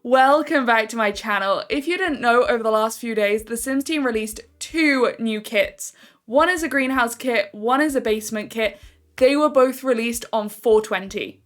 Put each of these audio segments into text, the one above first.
Welcome back to my channel. If you didn't know, over the last few days, the Sims team released 2 new kits. One is a greenhouse kit, one is a basement kit. They were both released on 4/20.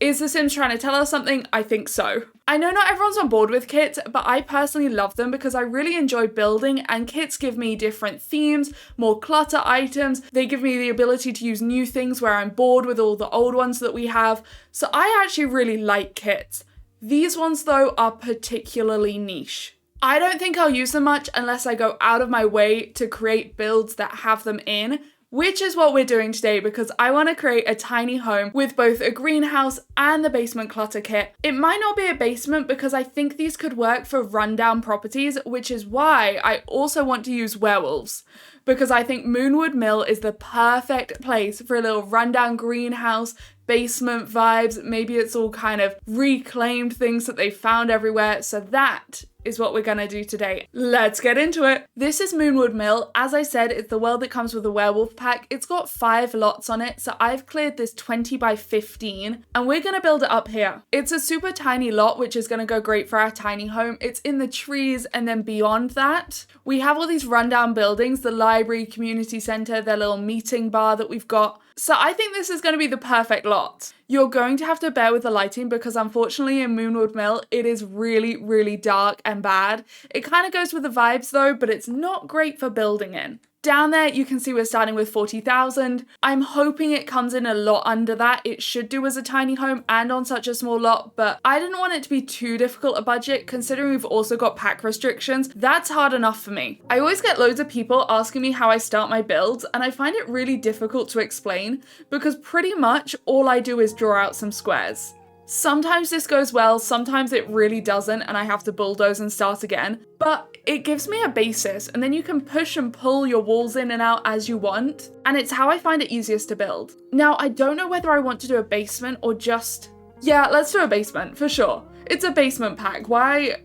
Is The Sims trying to tell us something? I think so. I know not everyone's on board with kits, but I personally love them because I really enjoy building, and kits give me different themes, more clutter items. They give me the ability to use new things where I'm bored with all the old ones that we have. So I actually really like kits. These ones though are particularly niche. I don't think I'll use them much unless I go out of my way to create builds that have them in, which is what we're doing today because I want to create a tiny home with both a greenhouse and the basement clutter kit. It might not be a basement because I think these could work for rundown properties, which is why I also want to use werewolves, because I think Moonwood Mill is the perfect place for a little rundown greenhouse, basement vibes. Maybe it's all kind of reclaimed things that they found everywhere. So that is what we're gonna do today. Let's get into it. This is Moonwood Mill. As I said, it's the world that comes with a werewolf pack. It's got 5 lots on it, so I've cleared this 20 by 15, and we're gonna build it up here. It's a super tiny lot, which is gonna go great for our tiny home. It's in the trees, and then beyond that, we have all these rundown buildings, the library, community center, their little meeting bar that we've got. So I think this is gonna be the perfect lot. You're going to have to bear with the lighting because unfortunately in Moonwood Mill, it is really, really dark and bad. It kind of goes with the vibes though, but it's not great for building in. Down there, you can see we're starting with 40,000. I'm hoping it comes in a lot under that. It should do as a tiny home and on such a small lot, but I didn't want it to be too difficult a budget considering we've also got pack restrictions. That's hard enough for me. I always get loads of people asking me how I start my builds, and I find it really difficult to explain because pretty much all I do is draw out some squares. Sometimes this goes well, sometimes it really doesn't, and I have to bulldoze and start again, but it gives me a basis, and then you can push and pull your walls in and out as you want, and it's how I find it easiest to build. Now, I don't know whether I want to do a basement or just... Yeah, let's do a basement, for sure. It's a basement pack. Why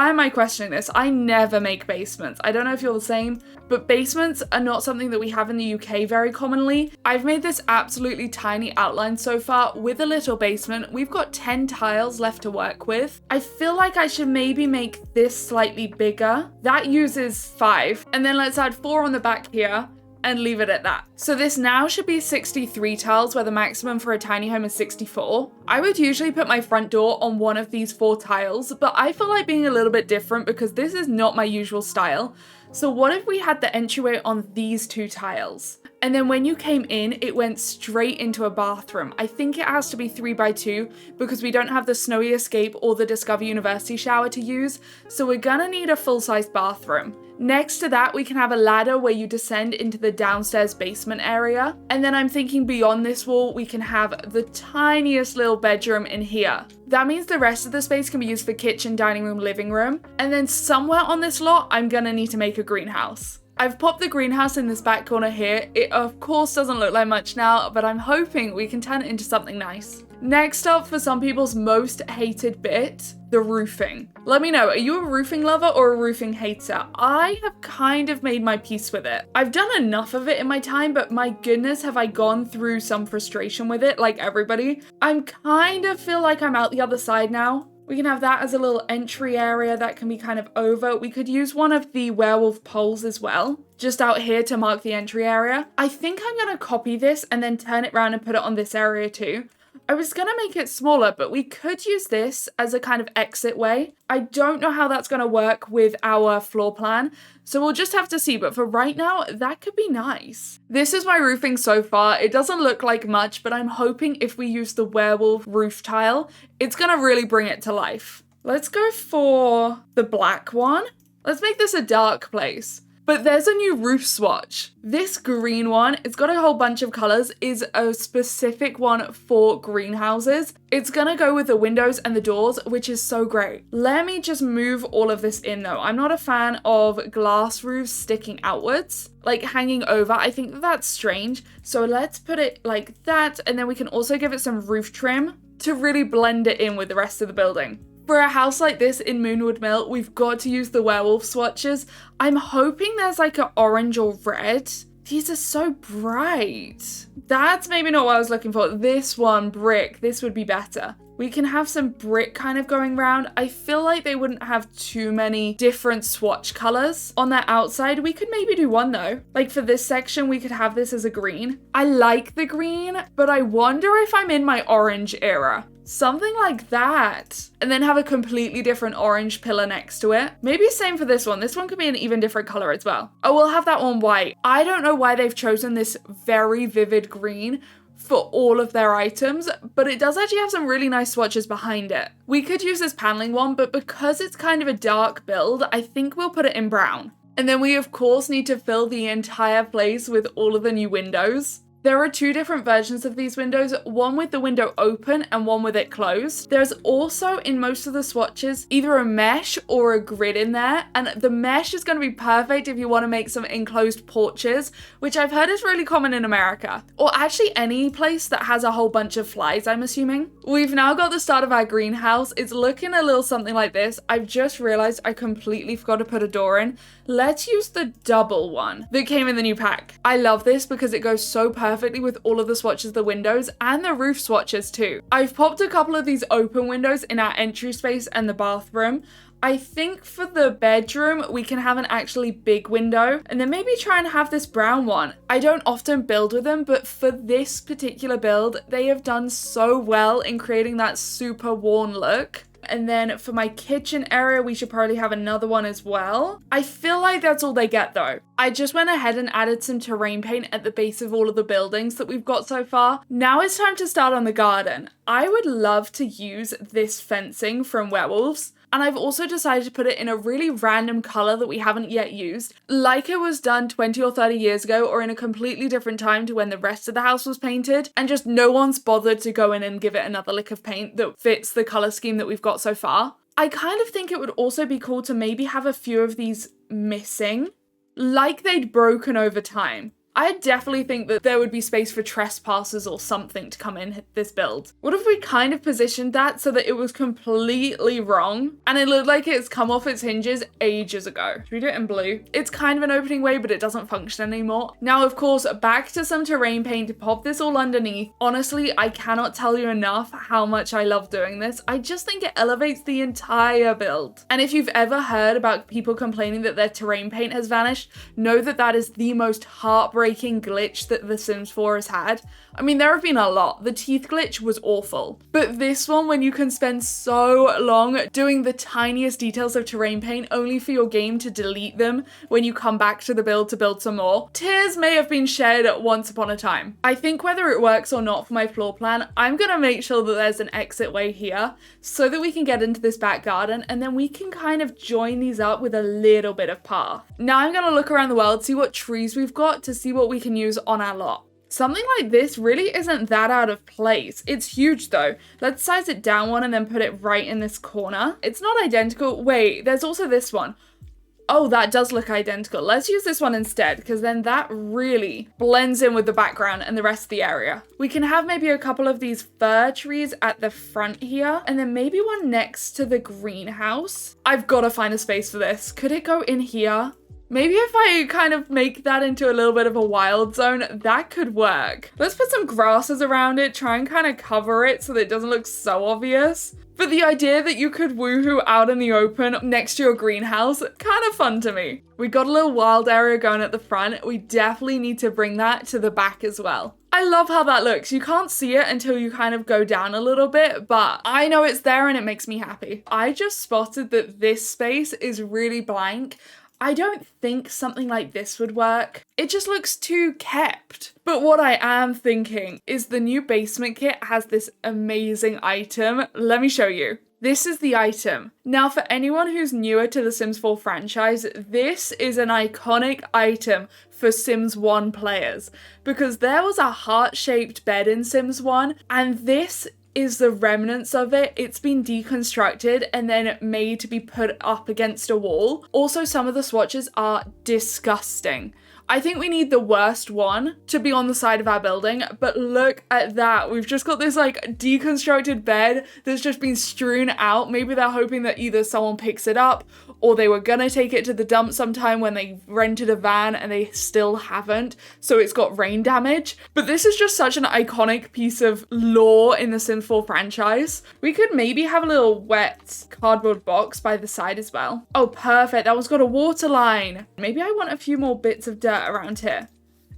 am I questioning this? I never make basements. I don't know if you're the same, but basements are not something that we have in the UK very commonly. I've made this absolutely tiny outline so far with a little basement. We've got 10 tiles left to work with. I feel like I should maybe make this slightly bigger. That uses 5, and then let's add 4 on the back here and leave it at that. So this now should be 63 tiles, where the maximum for a tiny home is 64. I would usually put my front door on one of these 4 tiles, but I feel like being a little bit different because this is not my usual style. So what if we had the entryway on these 2 tiles? And then when you came in, it went straight into a bathroom. I think it has to be 3 by 2 because we don't have the Snowy Escape or the Discover University shower to use. So we're gonna need a full-size bathroom. Next to that, we can have a ladder where you descend into the downstairs basement area. And then I'm thinking beyond this wall, we can have the tiniest little bedroom in here. That means the rest of the space can be used for kitchen, dining room, living room. And then somewhere on this lot, I'm gonna need to make a greenhouse. I've popped the greenhouse in this back corner here. It of course doesn't look like much now, but I'm hoping we can turn it into something nice. Next up, for some people's most hated bit, the roofing. Let me know, are you a roofing lover or a roofing hater? I have kind of made my peace with it. I've done enough of it in my time, but my goodness, have I gone through some frustration with it, like everybody. I'm kind of feel like I'm out the other side now. We can have that as a little entry area that can be kind of over. We could use one of the werewolf poles as well, just out here to mark the entry area. I think I'm gonna copy this and then turn it around and put it on this area too. I was gonna make it smaller, but we could use this as a kind of exit way. I don't know how that's gonna work with our floor plan, so we'll just have to see, but for right now, that could be nice. This is my roofing so far. It doesn't look like much, but I'm hoping if we use the werewolf roof tile, it's gonna really bring it to life. Let's go for the black one. Let's make this a dark place. But there's a new roof swatch. This green one, it's got a whole bunch of colors, is a specific one for greenhouses. It's gonna go with the windows and the doors, which is so great. Let me just move all of this in though. I'm not a fan of glass roofs sticking outwards, like hanging over. I think that's strange. So let's put it like that. And then we can also give it some roof trim to really blend it in with the rest of the building. For a house like this in Moonwood Mill, we've got to use the werewolf swatches. I'm hoping there's like an orange or red These are so bright. That's maybe not what I was looking for. This one, brick, this would be better. We can have some brick kind of going around. I feel like they wouldn't have too many different swatch colors on their outside. We could maybe do one though. Like for this section, we could have this as a green. I like the green, but I wonder if I'm in my orange era. Something like that. And then have a completely different orange pillar next to it. Maybe same for this one. This one could be an even different color as well. Oh, we'll have that one white. I don't know why they've chosen this very vivid green for all of their items, but it does actually have some really nice swatches behind it. We could use this paneling one, but because it's kind of a dark build, I think we'll put it in brown. And then we of course need to fill the entire place with all of the new windows. There are two different versions of these windows, one with the window open and one with it closed. There's also in most of the swatches either a mesh or a grid in there, and the mesh is going to be perfect if you want to make some enclosed porches, which I've heard is really common in America, or actually any place that has a whole bunch of flies, I'm assuming. We've now got the start of our greenhouse. It's looking a little something like this. I've just realized I completely forgot to put a door in. Let's use the double one that came in the new pack. I love this because it goes so perfectly with all of the swatches of the windows and the roof swatches too. I've popped a couple of these open windows in our entry space and the bathroom. I think for the bedroom, we can have an actually big window and then maybe try and have this brown one. I don't often build with them, but for this particular build, they have done so well in creating that super worn look. And then for my kitchen area, we should probably have another one as well. I feel like that's all they get though. I just went ahead and added some terrain paint at the base of all of the buildings that we've got so far. Now it's time to start on the garden. I would love to use this fencing from Werewolves. And I've also decided to put it in a really random color that we haven't yet used, like it was done 20 or 30 years ago, or in a completely different time to when the rest of the house was painted, and just no one's bothered to go in and give it another lick of paint that fits the color scheme that we've got so far. I kind of think it would also be cool to maybe have a few of these missing, like they'd broken over time. I definitely think that there would be space for trespassers or something to come in this build. What if we kind of positioned that so that it was completely wrong and it looked like it's come off its hinges ages ago? Should we do it in blue? It's kind of an opening way, but it doesn't function anymore. Now, of course, back to some terrain paint to pop this all underneath. Honestly, I cannot tell you enough how much I love doing this. I just think it elevates the entire build. And if you've ever heard about people complaining that their terrain paint has vanished, know that that is the most heartbreaking glitch that The Sims 4 has had. I mean, there have been a lot. The teeth glitch was awful. But this one, when you can spend so long doing the tiniest details of terrain paint only for your game to delete them when you come back to the build to build some more, tears may have been shed once upon a time. I think whether it works or not for my floor plan, I'm gonna make sure that there's an exit way here so that we can get into this back garden, and then we can kind of join these up with a little bit of path. Now I'm gonna look around the world, see what trees we've got to see what we can use on our lot. Something like this really isn't that out of place. It's huge though. Let's size it down one and then put it right in this corner. It's not identical. Wait, there's also this one. Oh, that does look identical. Let's use this one instead, because then that really blends in with the background and the rest of the area. We can have maybe a couple of these fir trees at the front here, and then maybe one next to the greenhouse. I've got to find a space for this. Could it go in here? Maybe if I kind of make that into a little bit of a wild zone, that could work. Let's put some grasses around it, try and kind of cover it so that it doesn't look so obvious. But the idea that you could woohoo out in the open next to your greenhouse, kind of fun to me. We got a little wild area going at the front. We definitely need to bring that to the back as well. I love how that looks. You can't see it until you kind of go down a little bit, but I know it's there and it makes me happy. I just spotted that this space is really blank. I don't think something like this would work. It just looks too kept. But what I am thinking is the new basement kit has this amazing item. Let me show you. This is the item. Now, for anyone who's newer to the Sims 4 franchise, this is an iconic item for Sims 1 players, because there was a heart-shaped bed in Sims 1, and this is the remnants of it. It's been deconstructed and then made to be put up against a wall. Also, some of the swatches are disgusting. I think we need the worst one to be on the side of our building, but look at that. We've just got this like deconstructed bed that's just been strewn out. Maybe they're hoping that either someone picks it up or they were gonna take it to the dump sometime when they rented a van and they still haven't, so it's got rain damage. But this is just such an iconic piece of lore in the Sims 4 franchise. We could maybe have a little wet cardboard box by the side as well. Oh, perfect. That one's got a water line. Maybe I want a few more bits of dirt around here.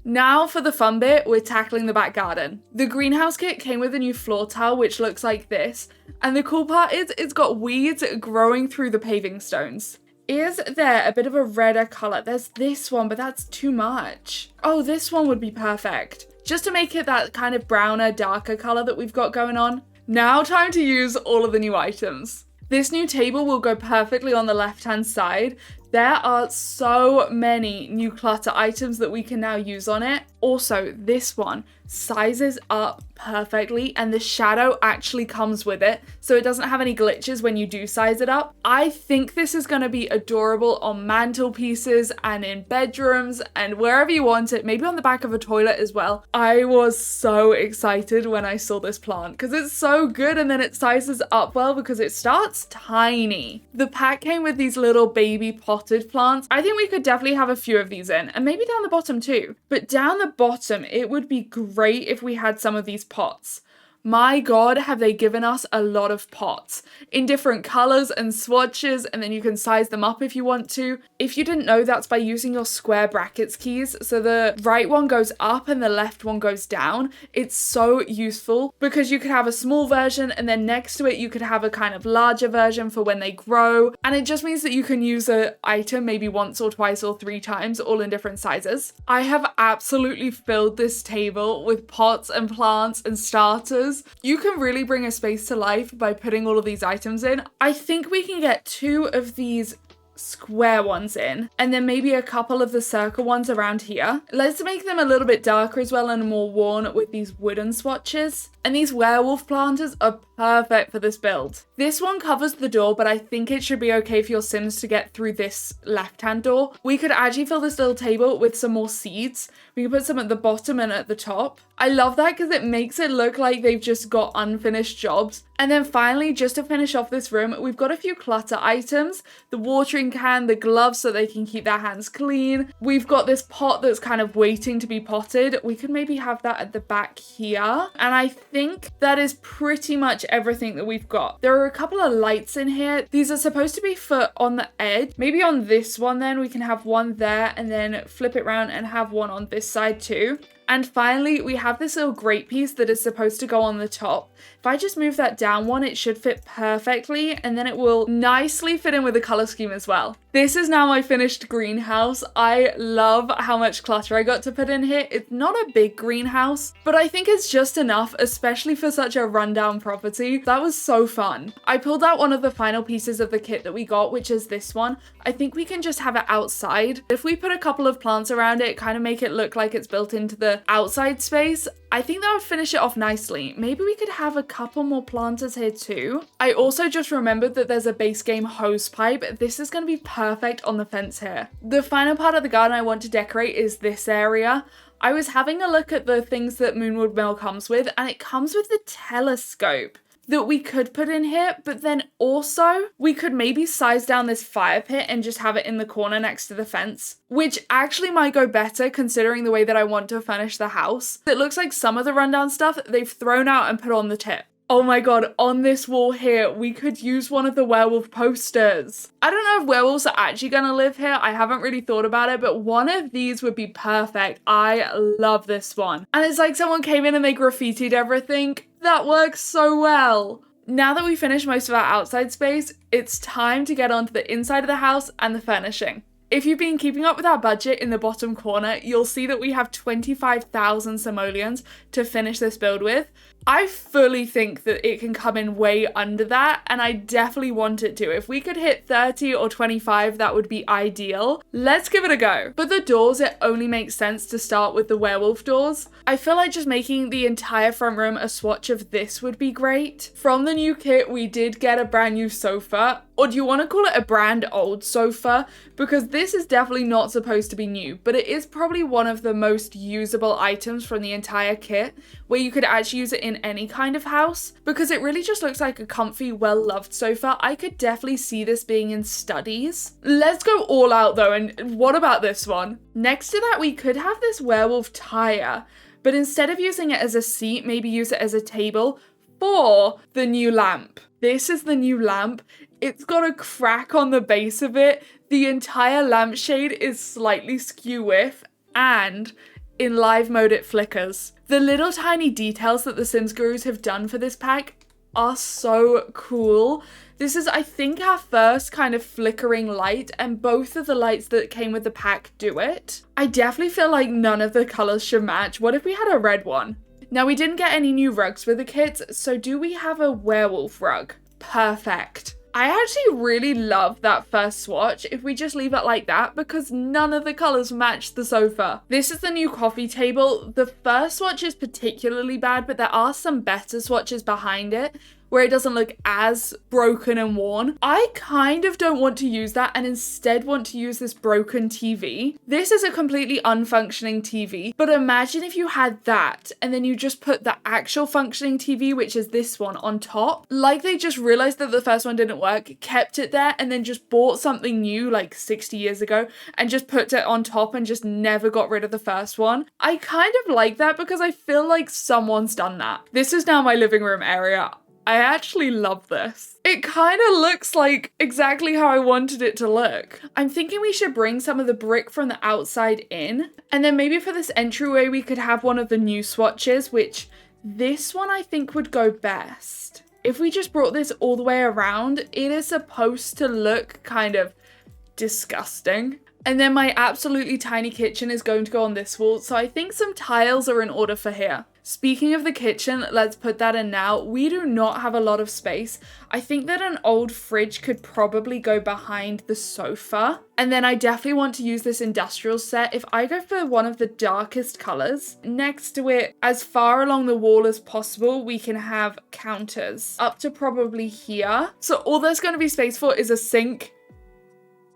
Now for the fun bit, we're tackling the back garden. The greenhouse kit came with a new floor tile, which looks like this. And the cool part is it's got weeds growing through the paving stones. Is there a bit of a redder color? There's this one, but that's too much. Oh, this one would be perfect. Just to make it that kind of browner, darker color that we've got going on. Now time to use all of the new items. This new table will go perfectly on the left-hand side. There are so many new clutter items that we can now use on it. Also, this one sizes up perfectly and the shadow actually comes with it, so it doesn't have any glitches when you do size it up. I think this is going to be adorable on mantelpieces and in bedrooms and wherever you want it, maybe on the back of a toilet as well. I was so excited when I saw this plant because it's so good, and then it sizes up well because it starts tiny. The pack came with these little baby potted plants. I think we could definitely have a few of these in, and maybe down the bottom too. But down the bottom, it would be great if we had some of these pots. My God, have they given us a lot of pots in different colors and swatches, and then you can size them up if you want to. If you didn't know, that's by using your square brackets keys. So the right one goes up and the left one goes down. It's so useful because you could have a small version and then next to it you could have a kind of larger version for when they grow. And it just means that you can use an item maybe once or twice or 3 times, all in different sizes. I have absolutely filled this table with pots and plants and starters. You can really bring a space to life by putting all of these items in. I think we can get 2 of these square ones in and then maybe a couple of the circle ones around here. Let's make them a little bit darker as well and more worn with these wooden swatches. And these werewolf planters are perfect for this build. This one covers the door, but I think it should be okay for your Sims to get through this left-hand door. We could actually fill this little table with some more seeds. We can put some at the bottom and at the top. I love that because it makes it look like they've just got unfinished jobs. And then finally, just to finish off this room, we've got a few clutter items. The watering can, the gloves so they can keep their hands clean. We've got this pot that's kind of waiting to be potted. We could maybe have that at the back here. And I think that is pretty much everything that we've got. There are a couple of lights in here. These are supposed to be for on the edge. Maybe on this one then we can have one there and then flip it around and have one on this side too. And finally, we have this little grate piece that is supposed to go on the top. If I just move that down one, it should fit perfectly, and then it will nicely fit in with the color scheme as well. This is now my finished greenhouse. I love how much clutter I got to put in here. It's not a big greenhouse, but I think it's just enough, especially for such a rundown property. That was so fun. I pulled out one of the final pieces of the kit that we got, which is this one. I think we can just have it outside. If we put a couple of plants around it, kind of make it look like it's built into the outside space, I think that would finish it off nicely. Maybe we could have a couple more planters here too. I also just remembered that there's a base game hose pipe. This is going to be perfect on the fence here. The final part of the garden I want to decorate is this area. I was having a look at the things that Moonwood Mill comes with, and it comes with the telescope that we could put in here, but then also we could maybe size down this fire pit and just have it in the corner next to the fence, which actually might go better considering the way that I want to furnish the house. It looks like some of the rundown stuff they've thrown out and put on the tip. Oh my God, on this wall here, we could use one of the werewolf posters. I don't know if werewolves are actually gonna live here. I haven't really thought about it, but one of these would be perfect. I love this one. And it's like someone came in and they graffitied everything. That works so well. Now that we finished most of our outside space, it's time to get onto the inside of the house and the furnishing. If you've been keeping up with our budget in the bottom corner, you'll see that we have 25,000 simoleons to finish this build with. I fully think that it can come in way under that, and I definitely want it to. If we could hit 30 or 25, that would be ideal. Let's give it a go. But the doors, it only makes sense to start with the werewolf doors. I feel like just making the entire front room a swatch of this would be great. From the new kit, we did get a brand new sofa, or do you want to call it a brand old sofa? Because this is definitely not supposed to be new, but it is probably one of the most usable items from the entire kit, where you could actually use it in in any kind of house because it really just looks like a comfy, well-loved sofa. I could definitely see this being in studies. Let's go all out though, and what about this one? Next to that, we could have this werewolf tire, but instead of using it as a seat, maybe use it as a table for the new lamp. This is the new lamp. It's got a crack on the base of it. The entire lampshade is slightly skew with, and in live mode it flickers. The little tiny details that the Sims Gurus have done for this pack are so cool. This is, I think, our first kind of flickering light, and both of the lights that came with the pack do it. I definitely feel like none of the colors should match. What if we had a red one? Now, we didn't get any new rugs with the kits, so do we have a werewolf rug? Perfect. I actually really love that first swatch if we just leave it like that because none of the colors match the sofa. This is the new coffee table. The first swatch is particularly bad, but there are some better swatches behind it where it doesn't look as broken and worn. I kind of don't want to use that and instead want to use this broken TV. This is a completely unfunctioning TV, but imagine if you had that and then you just put the actual functioning TV, which is this one, on top. Like they just realized that the first one didn't work, kept it there, and then just bought something new like 60 years ago and just put it on top and just never got rid of the first one. I kind of like that because I feel like someone's done that. This is now my living room area. I actually love this. It kind of looks like exactly how I wanted it to look. I'm thinking we should bring some of the brick from the outside in. And then maybe for this entryway, we could have one of the new swatches, which this one I think would go best. If we just brought this all the way around, it is supposed to look kind of disgusting. And then my absolutely tiny kitchen is going to go on this wall. So I think some tiles are in order for here. Speaking of the kitchen, let's put that in now. We do not have a lot of space. I think that an old fridge could probably go behind the sofa. And then I definitely want to use this industrial set. If I go for one of the darkest colors, next to it, as far along the wall as possible, we can have counters up to probably here. So all there's going to be space for is a sink.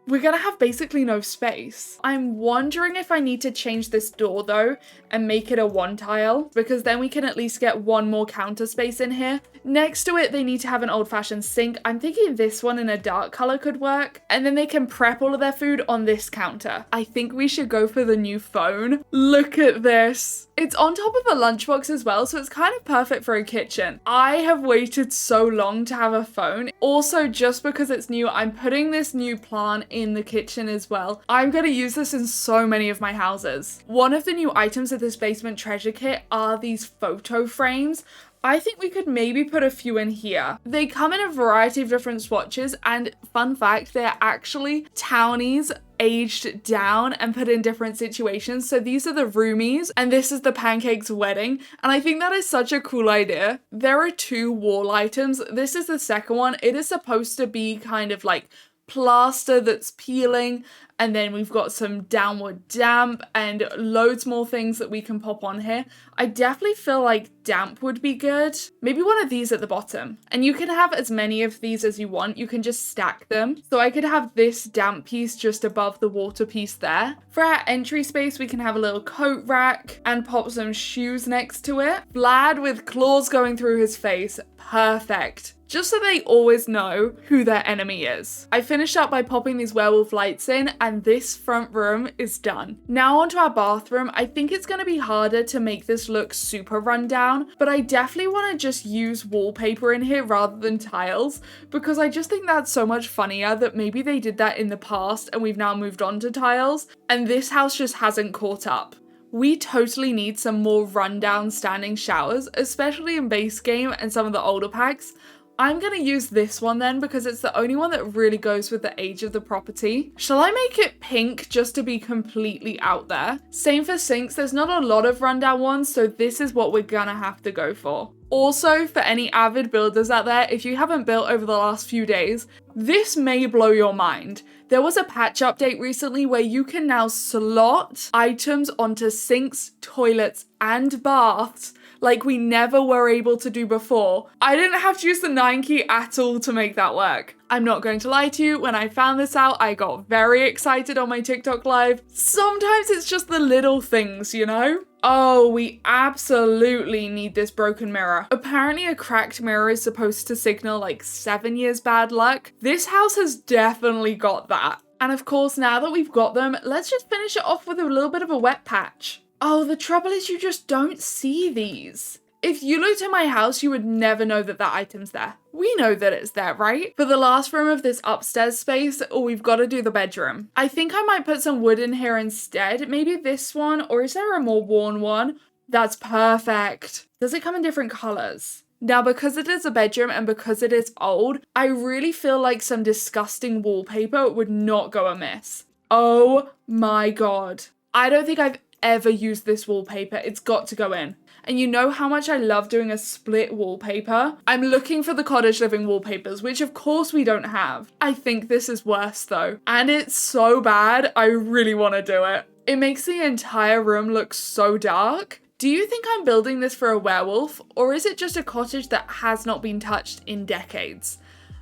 We're gonna have basically no space. I'm wondering if I need to change this door though and make it a one tile, because then we can at least get one more counter space in here. Next to it, they need to have an old-fashioned sink. I'm thinking this one in a dark color could work. And then they can prep all of their food on this counter. I think we should go for the new phone. Look at this. It's on top of a lunchbox as well, so it's kind of perfect for a kitchen. I have waited so long to have a phone. Also, just because it's new, I'm putting this new plant in the kitchen as well. I'm going to use this in so many of my houses. One of the new items of this basement treasure kit are these photo frames. I think we could maybe put a few in here. They come in a variety of different swatches, and fun fact, they're actually townies aged down and put in different situations. So these are the roomies and this is the pancakes wedding. And I think that is such a cool idea. There are two wall items. This is the second one. It is supposed to be kind of like plaster that's peeling, and then we've got some downward damp and loads more things that we can pop on here. I definitely feel like damp would be good. Maybe one of these at the bottom. And you can have as many of these as you want. You can just stack them. So I could have this damp piece just above the water piece there. For our entry space, we can have a little coat rack and pop some shoes next to it. Vlad with claws going through his face. Perfect. Just so they always know who their enemy is. I finished up by popping these werewolf lights in, and this front room is done. Now onto our bathroom. I think it's going to be harder to make this look super rundown, but I definitely want to just use wallpaper in here rather than tiles, because I just think that's so much funnier that maybe they did that in the past and we've now moved on to tiles, and this house just hasn't caught up. We totally need some more rundown standing showers, especially in base game and some of the older packs. I'm going to use this one then because it's the only one that really goes with the age of the property. Shall I make it pink just to be completely out there? Same for sinks. There's not a lot of rundown ones, so this is what we're gonna have to go for. Also, for any avid builders out there, if you haven't built over the last few days, this may blow your mind. There was a patch update recently where you can now slot items onto sinks, toilets, and baths like we never were able to do before. I didn't have to use the 9 key at all to make that work. I'm not going to lie to you, when I found this out, I got very excited on my TikTok live. Sometimes it's just the little things, you know? Oh, we absolutely need this broken mirror. Apparently a cracked mirror is supposed to signal like 7 years bad luck. This house has definitely got that. And of course, now that we've got them, let's just finish it off with a little bit of a wet patch. Oh, the trouble is you just don't see these. If you looked at my house, you would never know that that item's there. We know that it's there, right? For the last room of this upstairs space, we've got to do the bedroom. I think I might put some wood in here instead. Maybe this one, or is there a more worn one? That's perfect. Does it come in different colors? Now, because it is a bedroom and because it is old, I really feel like some disgusting wallpaper would not go amiss. Oh my God. I don't think I've ever used this wallpaper. It's got to go in. And you know how much I love doing a split wallpaper? I'm looking for the cottage living wallpapers, which of course we don't have. I think this is worse though. And it's so bad, I really want to do it. It makes the entire room look so dark. Do you think I'm building this for a werewolf, or is it just a cottage that has not been touched in decades?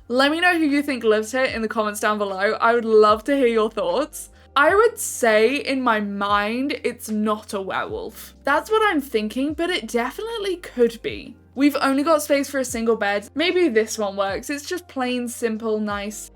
Let me know who you think lives here in the comments down below. I would love to hear your thoughts. I would say in my mind, it's not a werewolf. That's what I'm thinking, but it definitely could be. We've only got space for a single bed. Maybe this one works. It's just plain, simple, nice.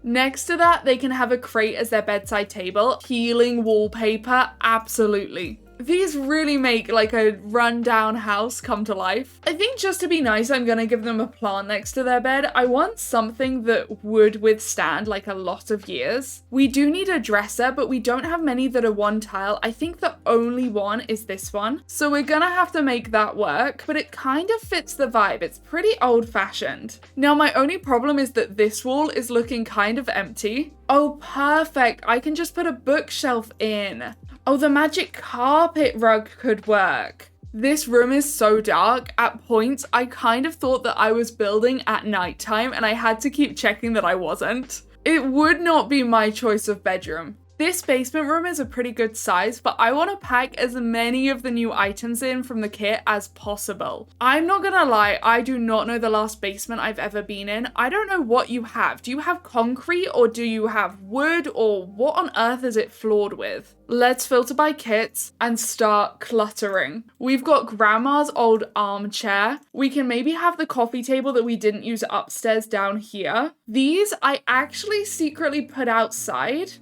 Next to that, they can have a crate as their bedside table. Healing wallpaper, absolutely. These really make like a rundown house come to life. I think just to be nice, I'm gonna give them a plant next to their bed. I want something that would withstand like a lot of years. We do need a dresser, but we don't have many that are one tile. I think the only one is this one. So we're gonna have to make that work, but it kind of fits the vibe. It's pretty old fashioned. Now, my only problem is that this wall is looking kind of empty. Oh, perfect. I can just put a bookshelf in. Oh, the magic carpet rug could work. This room is so dark. At points, I kind of thought that I was building at nighttime and I had to keep checking that I wasn't. It would not be my choice of bedroom. This basement room is a pretty good size, but I want to pack as many of the new items in from the kit as possible. I'm not gonna lie, I do not know the last basement I've ever been in. I don't know what you have. Do you have concrete or do you have wood, or what on earth is it floored with? Let's filter by kits and start cluttering. We've got grandma's old armchair. We can maybe have the coffee table that we didn't use upstairs down here. These I actually secretly put outside,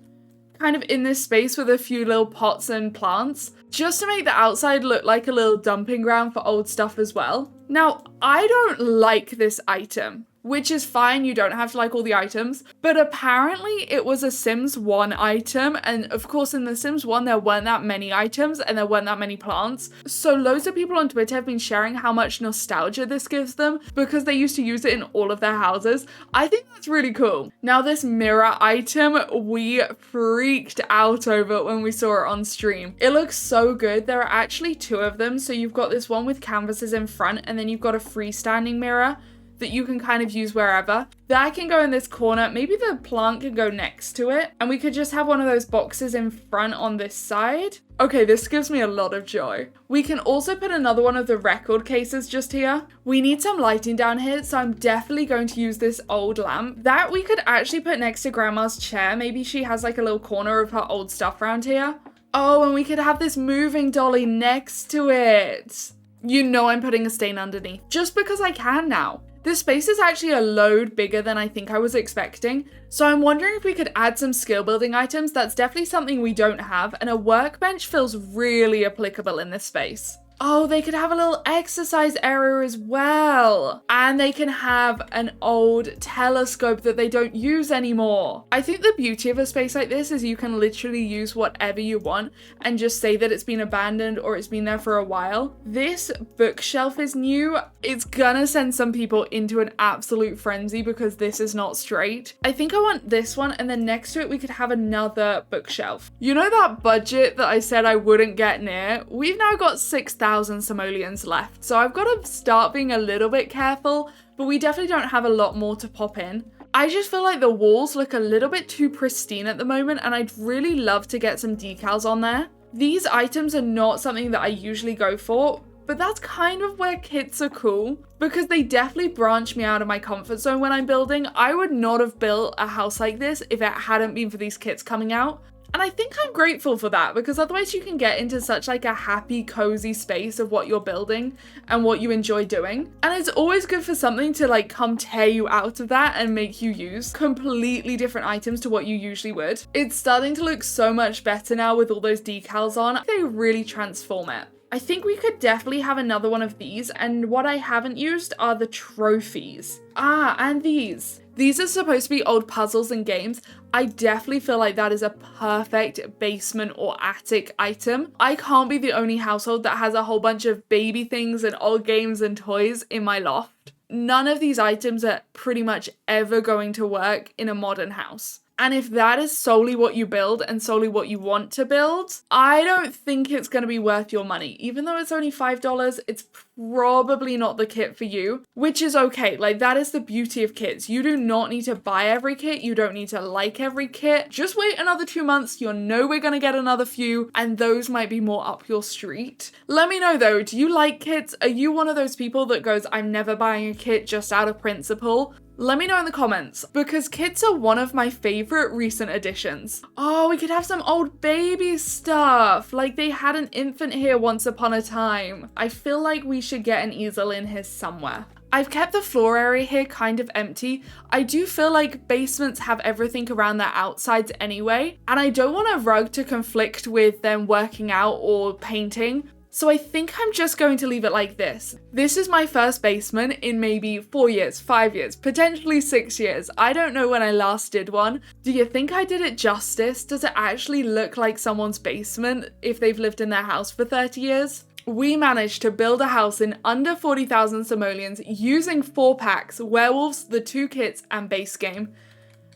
kind of in this space with a few little pots and plants, just to make the outside look like a little dumping ground for old stuff as well. Now, I don't like this item, which is fine, you don't have to like all the items, but apparently it was a Sims 1 item, and of course in the Sims 1 there weren't that many items and there weren't that many plants, so loads of people on Twitter have been sharing how much nostalgia this gives them because they used to use it in all of their houses. I think that's really cool. Now, this mirror item, we freaked out over when we saw it on stream. It looks so good. There are actually 2 of them, so you've got this one with canvases in front and then you've got a freestanding mirror that you can kind of use wherever. That can go in this corner. Maybe the plant can go next to it. And we could just have one of those boxes in front on this side. Okay, this gives me a lot of joy. We can also put another one of the record cases just here. We need some lighting down here, so I'm definitely going to use this old lamp. That we could actually put next to grandma's chair. Maybe she has like a little corner of her old stuff around here. Oh, and we could have this moving dolly next to it. You know I'm putting a stain underneath, just because I can now. This space is actually a load bigger than I think I was expecting, so I'm wondering if we could add some skill building items. That's definitely something we don't have, and a workbench feels really applicable in this space. Oh, they could have a little exercise area as well. And they can have an old telescope that they don't use anymore. I think the beauty of a space like this is you can literally use whatever you want and just say that it's been abandoned or it's been there for a while. This bookshelf is new. It's gonna send some people into an absolute frenzy because this is not straight. I think I want this one, and then next to it we could have another bookshelf. You know that budget that I said I wouldn't get near? We've now got 6,000 simoleons left, so I've got to start being a little bit careful, but we definitely don't have a lot more to pop in. I just feel like the walls look a little bit too pristine at the moment, and I'd really love to get some decals on there. These items are not something that I usually go for, But that's kind of where kits are cool, because they definitely branch me out of my comfort zone when I'm building. I would not have built a house like this if it hadn't been for these kits coming out. And I think I'm grateful for that, because otherwise you can get into such like a happy, cozy space of what you're building and what you enjoy doing. And it's always good for something to like come tear you out of that and make you use completely different items to what you usually would. It's starting to look so much better now with all those decals on. They really transform it. I think we could definitely have another one of these, and what I haven't used are the trophies. And these. These are supposed to be old puzzles and games. I definitely feel like that is a perfect basement or attic item. I can't be the only household that has a whole bunch of baby things and old games and toys in my loft. None of these items are pretty much ever going to work in a modern house. And if that is solely what you build and solely what you want to build, I don't think it's going to be worth your money. Even though it's only $5, it's probably not the kit for you, which is okay. Like, that is the beauty of kits. You do not need to buy every kit. You don't need to like every kit. Just wait another 2 months. You'll know we're going to get another few, and those might be more up your street. Let me know though, do you like kits? Are you one of those people that goes, I'm never buying a kit just out of principle? Let me know in the comments, because kits are one of my favorite recent additions. Oh, we could have some old baby stuff. Like they had an infant here once upon a time. I feel like we should get an easel in here somewhere. I've kept the floor area here kind of empty. I do feel like basements have everything around their outsides anyway, and I don't want a rug to conflict with them working out or painting. So I think I'm just going to leave it like this. This is my first basement in maybe 4 years, 5 years, potentially 6 years. I don't know when I last did one. Do you think I did it justice? Does it actually look like someone's basement if they've lived in their house for 30 years? We managed to build a house in under 40,000 simoleons using 4 packs, werewolves, the 2 kits, and base game.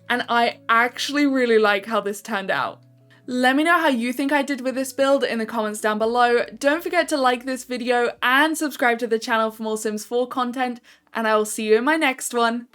And I actually really like how this turned out. Let me know how you think I did with this build in the comments down below. Don't forget to like this video and subscribe to the channel for more Sims 4 content, and I will see you in my next one.